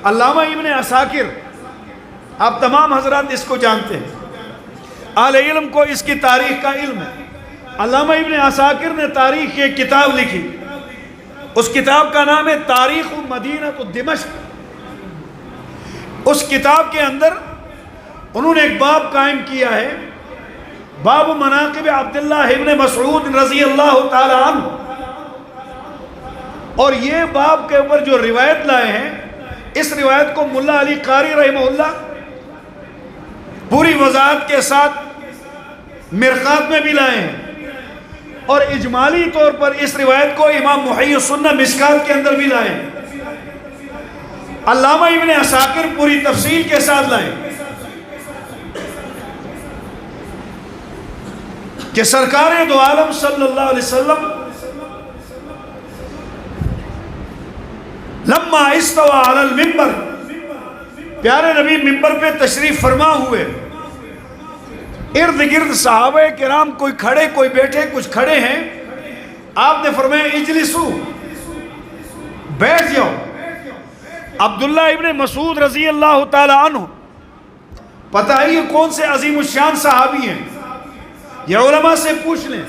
علامہ ابن عساکر، آپ تمام حضرات اس کو جانتے ہیں، اہل علم کو اس کی تاریخ کا علم ہے۔ علامہ ابن عساکر نے تاریخ کی ایک کتاب لکھی، اس کتاب کا نام ہے تاریخ مدینہ دمشق۔ اس کتاب کے اندر انہوں نے ایک باب قائم کیا ہے، باب مناقب عبداللہ ابن مسعود رضی اللہ تعالی عنہ، اور یہ باب کے اوپر جو روایت لائے ہیں، اس روایت کو ملا علی قاری رحمہ اللہ پوری وضاحت کے ساتھ مرقات میں بھی لائے ہیں، اور اجمالی طور پر اس روایت کو امام محی السنہ مشکات کے اندر بھی لائے ہیں۔ علامہ ابن عساکر پوری تفصیل کے ساتھ لائے کہ سرکار دو عالم صلی اللہ علیہ وسلم لما استوى علی المنبر، پیارے نبی منبر پہ تشریف فرما ہوئے، ارد گرد صحابہ کرام کوئی کھڑے کوئی بیٹھے، کچھ کھڑے ہیں، آپ نے فرمایا اجلسو، بیٹھ جاؤ۔ عبداللہ ابن مسعود رضی اللہ تعالی عنہ، پتہ ہے یہ کون سے عظیم الشان صحابی ہیں، یہ علماء سے پوچھ لیں۔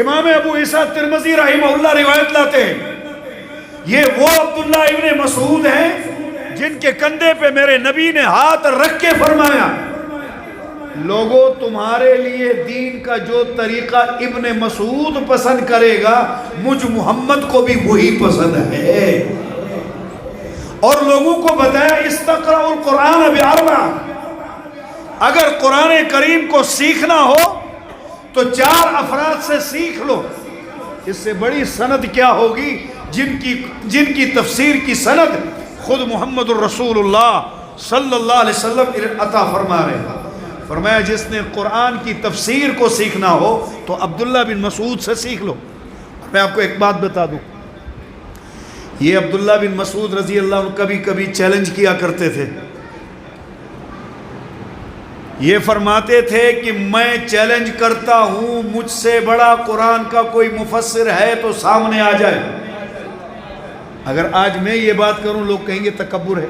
امام ابو عیسیٰ ترمذی رحمہ اللہ روایت لاتے ہیں، یہ وہ عبداللہ ابن مسعود ہیں جن کے کندھے پہ میرے نبی نے ہاتھ رکھ کے فرمایا، لوگوں تمہارے لیے دین کا جو طریقہ ابن مسعود پسند کرے گا، مجھ محمد کو بھی وہی پسند ہے۔ اور لوگوں کو بتایا استقرأوا القرآن بأربع، اگر قرآن کریم کو سیکھنا ہو تو 4 افراد سے سیکھ لو۔ اس سے بڑی سند کیا ہوگی جن کی تفسیر کی سند خود محمد الرسول اللہ صلی اللہ علیہ وسلم عطا فرما رہے ہیں۔ فرمایا جس نے قرآن کی تفسیر کو سیکھنا ہو تو عبداللہ بن مسعود سے سیکھ لو۔ میں آپ کو ایک بات بتا دوں، یہ عبداللہ بن مسعود رضی اللہ عنہ کبھی کبھی چیلنج کیا کرتے تھے، یہ فرماتے تھے کہ میں چیلنج کرتا ہوں، مجھ سے بڑا قرآن کا کوئی مفسر ہے تو سامنے آ جائے۔ اگر آج میں یہ بات کروں لوگ کہیں گے تکبر ہے،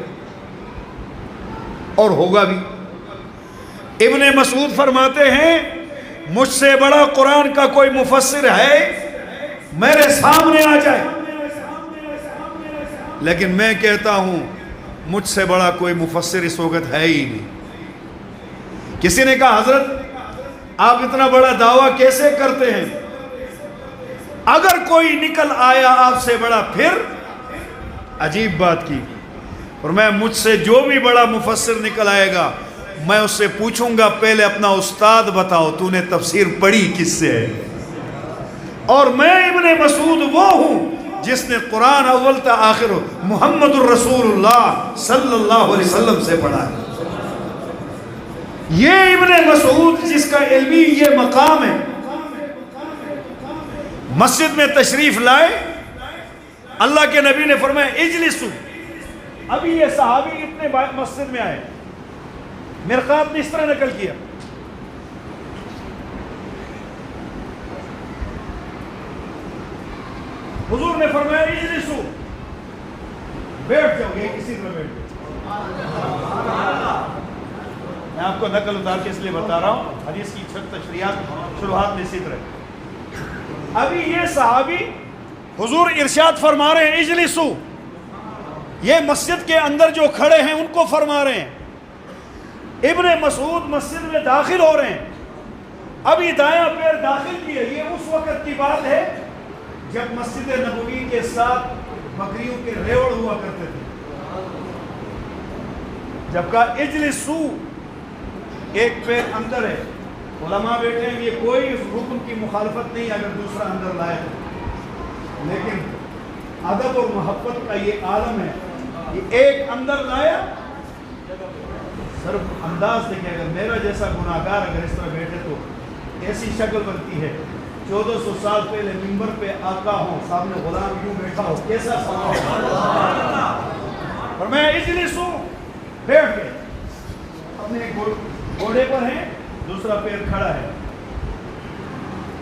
اور ہوگا بھی۔ ابن مسعود فرماتے ہیں مجھ سے بڑا قرآن کا کوئی مفسر ہے میرے سامنے آ جائے، لیکن میں کہتا ہوں مجھ سے بڑا کوئی مفسر اس وقت ہے ہی نہیں۔ کسی نے کہا حضرت آپ اتنا بڑا دعویٰ کیسے کرتے ہیں؟ اگر کوئی نکل آیا آپ سے بڑا، پھر عجیب بات کی، اور میں مجھ سے جو بھی بڑا مفسر نکل آئے گا میں اس سے پوچھوں گا پہلے اپنا استاد بتاؤ تو نے تفسیر پڑھی کس سے ہے؟ اور میں ابن مسعود وہ ہوں جس نے قرآن اول تا آخر محمد الرسول اللہ صلی اللہ علیہ وسلم سے پڑھا ہے۔ یہ ابن مسعود جس کا علمی یہ مقام ہے، مسجد میں تشریف لائے، اللہ کے نبی نے فرمایا اجلسو۔ ابھی یہ صحابی اتنے مسجد میں آئے، مرقات نے اس طرح نقل کیا، حضور نے فرمایا اجلسو، بیٹھ جاؤ، یہ کسی طرح بیٹھ جاؤ۔ میں آپ کو نقل اتار کے اس لیے بتا رہا ہوں، حدیث کی تشریحات شروحات میں اسی طرح۔ ابھی یہ صحابی حضور ارشاد فرما رہے ہیں اجلسو، یہ مسجد کے اندر جو کھڑے ہیں ان کو فرما رہے ہیں۔ ابن مسعود مسجد میں داخل ہو رہے ہیں، ابھی دایاں پیر داخل کیے، یہ اس وقت کی بات ہے جب مسجد نبوی کے ساتھ بکریوں کے ریوڑ ہوا کرتے تھے۔ جب کہا اجلسو، ایک پیر اندر ہے، علماء بیٹھے ہیں، یہ کوئی رکن کی مخالفت نہیں اگر دوسرا اندر لائے، لیکن ادب اور محبت کا یہ عالم ہے، یہ ایک اندر لایا، صرف انداز دیکھیں، اگر میرا جیسا گناہگار اگر اس طرح بیٹھے تو ایسی شکل بنتی ہے۔ 1400 سال پہلے منبر پہ آقا ہوں، سامنے غلام یوں بیٹھا ہو، کیسا سوال؟ اور میں اجلسو، بیٹھ گئے، اپنے گھوڑے پر ہیں، دوسرا پیر کھڑا ہے۔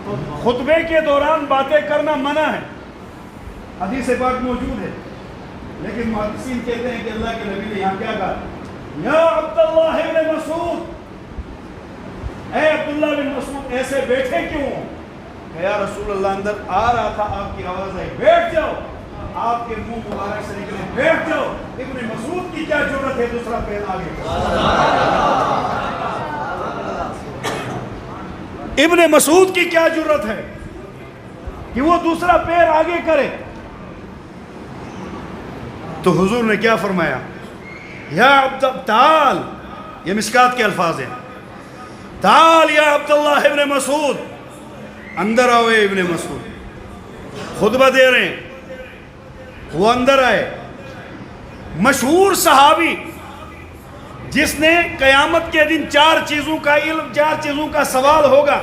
تو خطبے کے دوران باتیں کرنا منع ہے، حدیث پاک موجود ہے، لیکن محدثین کہتے ہیں کہ اللہ کے نبی نے یہاں کیا کہا؟ یا عبداللہ ابن مسعود، اے عبداللہ بن مسعود ایسے بیٹھے کیوں؟ کہ یا رسول اللہ اندر آ رہا تھا، آپ کی آواز آئی بیٹھ جاؤ، آپ کے منہ مبارک سے نکلے بیٹھ جاؤ۔ ابن مسعود کی کیا جرت ہے دوسرا پیر آگے؟ ابن مسعود کی کیا جرت ہے کہ وہ دوسرا پیر آگے کرے؟ تو حضور نے کیا فرمایا؟ یا عبد تعال، یہ مشکات کے الفاظ ہیں، تعال یا عبداللہ ابن مسعود، اندر آؤ اے ابن مسعود۔ خطبہ دے رہے ہیں، وہ اندر آئے۔ مشہور صحابی جس نے قیامت کے دن 4 چیزوں کا علم، 4 چیزوں کا سوال ہوگا،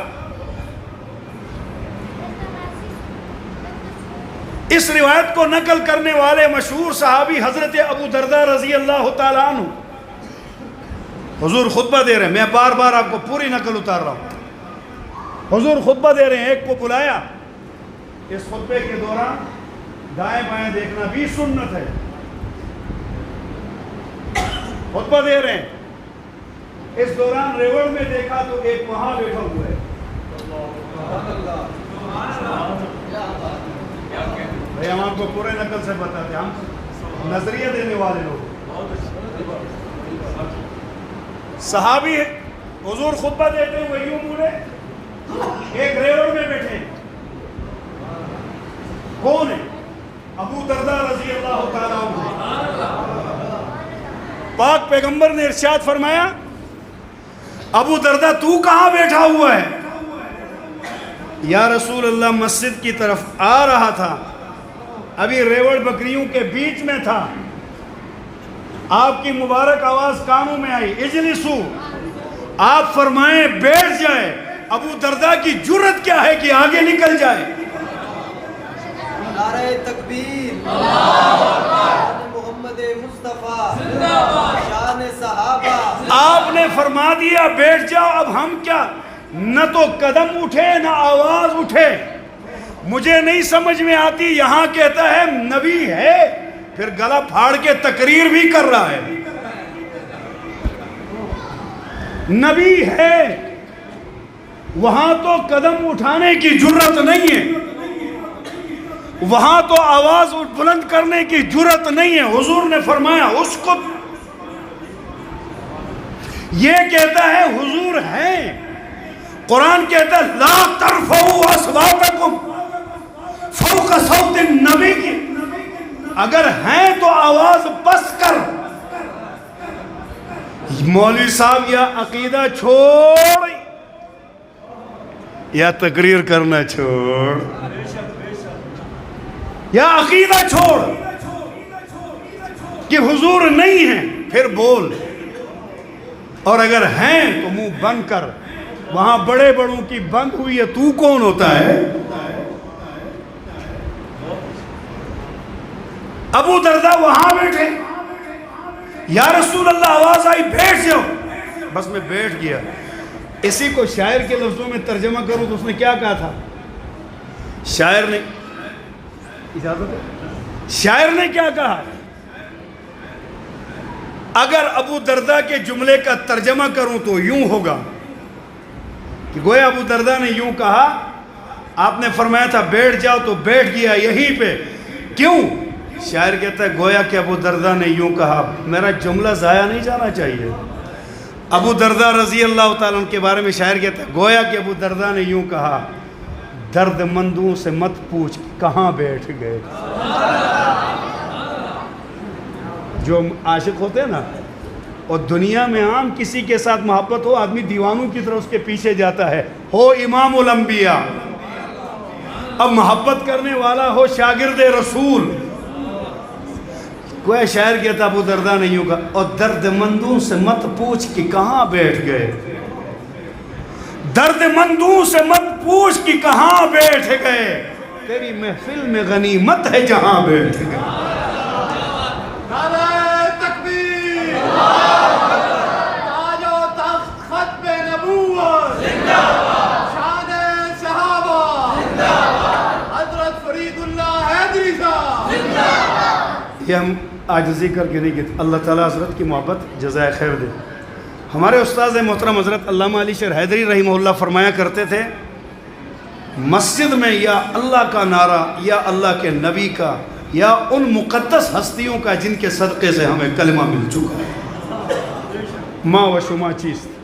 اس روایت کو نقل کرنے والے مشہور صحابی حضرت ابو درداء رضی اللہ تعالیٰ عنہ، حضور خطبہ دے رہے ہیں، میں بار بار آپ کو پوری نقل اتار رہا ہوں۔ حضور خطبہ دے رہے ہیں، ایک کو بلایا، اس خطبے کے دوران دائیں بائیں دیکھنا بھی سنت ہے۔ خطبہ دے رہے ہیں، اس دوران ریوڑ میں دیکھا تو ایک وہاں بیٹھا ہوا ہے۔ بھئی ہم آپ کو پورے نقل سے بتاتے ہیں، ہم نظریہ دینے والے لوگ۔ صحابی حضور خطبہ دیتے ہوئے یوں بولے، ایک ریوڑ میں بیٹھے، کون ہے؟ ابو درداء رضی اللہ تعالیٰ عنہ۔ پاک پیغمبر نے ارشاد فرمایا، ابو درداء تو کہاں بیٹھا ہوا ہے؟ یا رسول اللہ مسجد کی طرف آ رہا تھا، ابھی ریوڑ بکریوں کے بیچ میں تھا، آپ کی مبارک آواز کانوں میں آئی، اجلسو، آپ فرمائیں بیٹھ جائے۔ ابو درداء کی جرت کیا ہے کہ آگے نکل جائے؟ نعرہ تکبیر، شان محمد مصطفیٰ، شان صحابہ۔ آپ نے فرما دیا بیٹھ جاؤ، اب ہم کیا، نہ تو قدم اٹھے نہ آواز اٹھے۔ مجھے نہیں سمجھ میں آتی، یہاں کہتا ہے نبی ہے، پھر گلا پھاڑ کے تقریر بھی کر رہا ہے۔ نبی ہے، وہاں تو قدم اٹھانے کی جرت نہیں ہے، وہاں تو آواز بلند کرنے کی جرت نہیں ہے۔ حضور نے فرمایا اسکت، یہ کہتا ہے حضور ہیں، قرآن کہتا ہے لا ترفعوا اصواتکم فوق صوت النبی کی، اگر ہیں تو آواز بس کر۔ مولوی صاحب یا عقیدہ چھوڑ یا تقریر کرنا چھوڑ، یا عقیدہ چھوڑ کہ حضور نہیں ہیں پھر بول، اور اگر ہیں تو منہ بند کر۔ وہاں بڑے بڑوں کی بند ہوئی ہے، تو کون ہوتا ہے؟ ابو درداء وہاں بیٹھے، یا رسول اللہ آواز آئی بیٹھ جاؤ، بس میں بیٹھ گیا۔ اسی کو شاعر کے لفظوں میں ترجمہ کروں تو اس نے کیا کہا تھا؟ شاعر نے، اجازت ہے، شاعر نے کیا کہا؟ اگر ابو درداء کے جملے کا ترجمہ کروں تو یوں ہوگا کہ گویا ابو درداء نے یوں کہا، آپ نے فرمایا تھا بیٹھ جاؤ تو بیٹھ گیا یہیں پہ، کیوں؟ شاعر کہتا ہے گویا کہ ابو درداء نے یوں کہا، میرا جملہ ضائع نہیں جانا چاہیے۔ ابو درداء رضی اللہ تعالیٰ عنہ کے بارے میں شاعر کہتا ہے گویا کہ ابو درداء نے یوں کہا، درد مندوں سے مت پوچھ کہاں بیٹھ گئے۔ جو عاشق ہوتے ہیں نا، اور دنیا میں عام کسی کے ساتھ محبت ہو، آدمی دیوانوں کی طرح اس کے پیچھے جاتا ہے، ہو امام الانبیاء، اب محبت کرنے والا ہو شاگرد رسول، کوئی شاعر کہتا ابو درداء نے یوں کہا، اور درد مندوں سے مت پوچھ کہ کہاں بیٹھ گئے، درد مندوں سے مت پوچھ کہ کہاں بیٹھ گئے، تیری محفل میں غنیمت ہے جہاں بیٹھ گئے۔ نعرہ تکبیر، تاج و تخت ختم نبوت، شان صحابہ، حضرت فرید اللہ حیدری صاحب، یہ ہم عاجزی کر کے نہیں کہتے. اللہ تعالیٰ حضرت کی محبت جزائے خیر دے. ہمارے استاذ محترم حضرت علامہ علی شیر حیدری رحمہ اللہ فرمایا کرتے تھے مسجد میں یا اللہ کا نعرہ یا اللہ کے نبی کا یا ان مقدس ہستیوں کا جن کے صدقے سے ہمیں کلمہ مل چکا ہے. ماں و شما چیست